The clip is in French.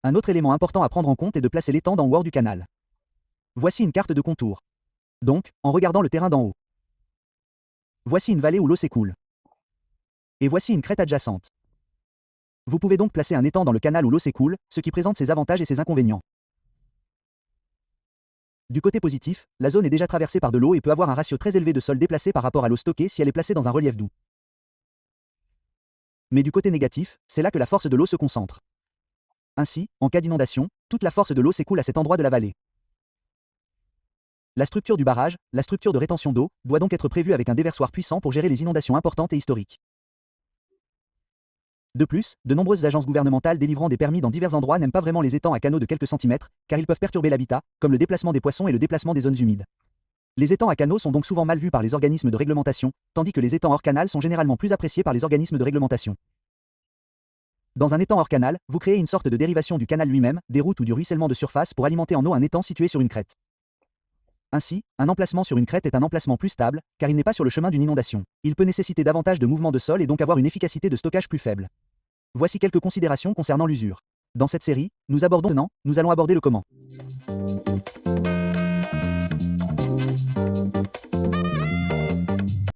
Un autre élément important à prendre en compte est de placer l'étang en hauteur du canal. Voici une carte de contour. Donc, en regardant le terrain d'en haut. Voici une vallée où l'eau s'écoule. Et voici une crête adjacente. Vous pouvez donc placer un étang dans le canal où l'eau s'écoule, ce qui présente ses avantages et ses inconvénients. Du côté positif, la zone est déjà traversée par de l'eau et peut avoir un ratio très élevé de sol déplacé par rapport à l'eau stockée si elle est placée dans un relief doux. Mais du côté négatif, c'est là que la force de l'eau se concentre. Ainsi, en cas d'inondation, toute la force de l'eau s'écoule à cet endroit de la vallée. La structure du barrage, la structure de rétention d'eau, doit donc être prévue avec un déversoir puissant pour gérer les inondations importantes et historiques. De plus, de nombreuses agences gouvernementales délivrant des permis dans divers endroits n'aiment pas vraiment les étangs à canaux de quelques centimètres, car ils peuvent perturber l'habitat, comme le déplacement des poissons et le déplacement des zones humides. Les étangs à canaux sont donc souvent mal vus par les organismes de réglementation, tandis que les étangs hors canal sont généralement plus appréciés par les organismes de réglementation. Dans un étang hors canal, vous créez une sorte de dérivation du canal lui-même, des routes ou du ruissellement de surface pour alimenter en eau un étang situé sur une crête. Ainsi, un emplacement sur une crête est un emplacement plus stable, car il n'est pas sur le chemin d'une inondation. Il peut nécessiter davantage de mouvements de sol et donc avoir une efficacité de stockage plus faible. Voici quelques considérations concernant l'usure. Dans cette série, nous allons aborder le comment.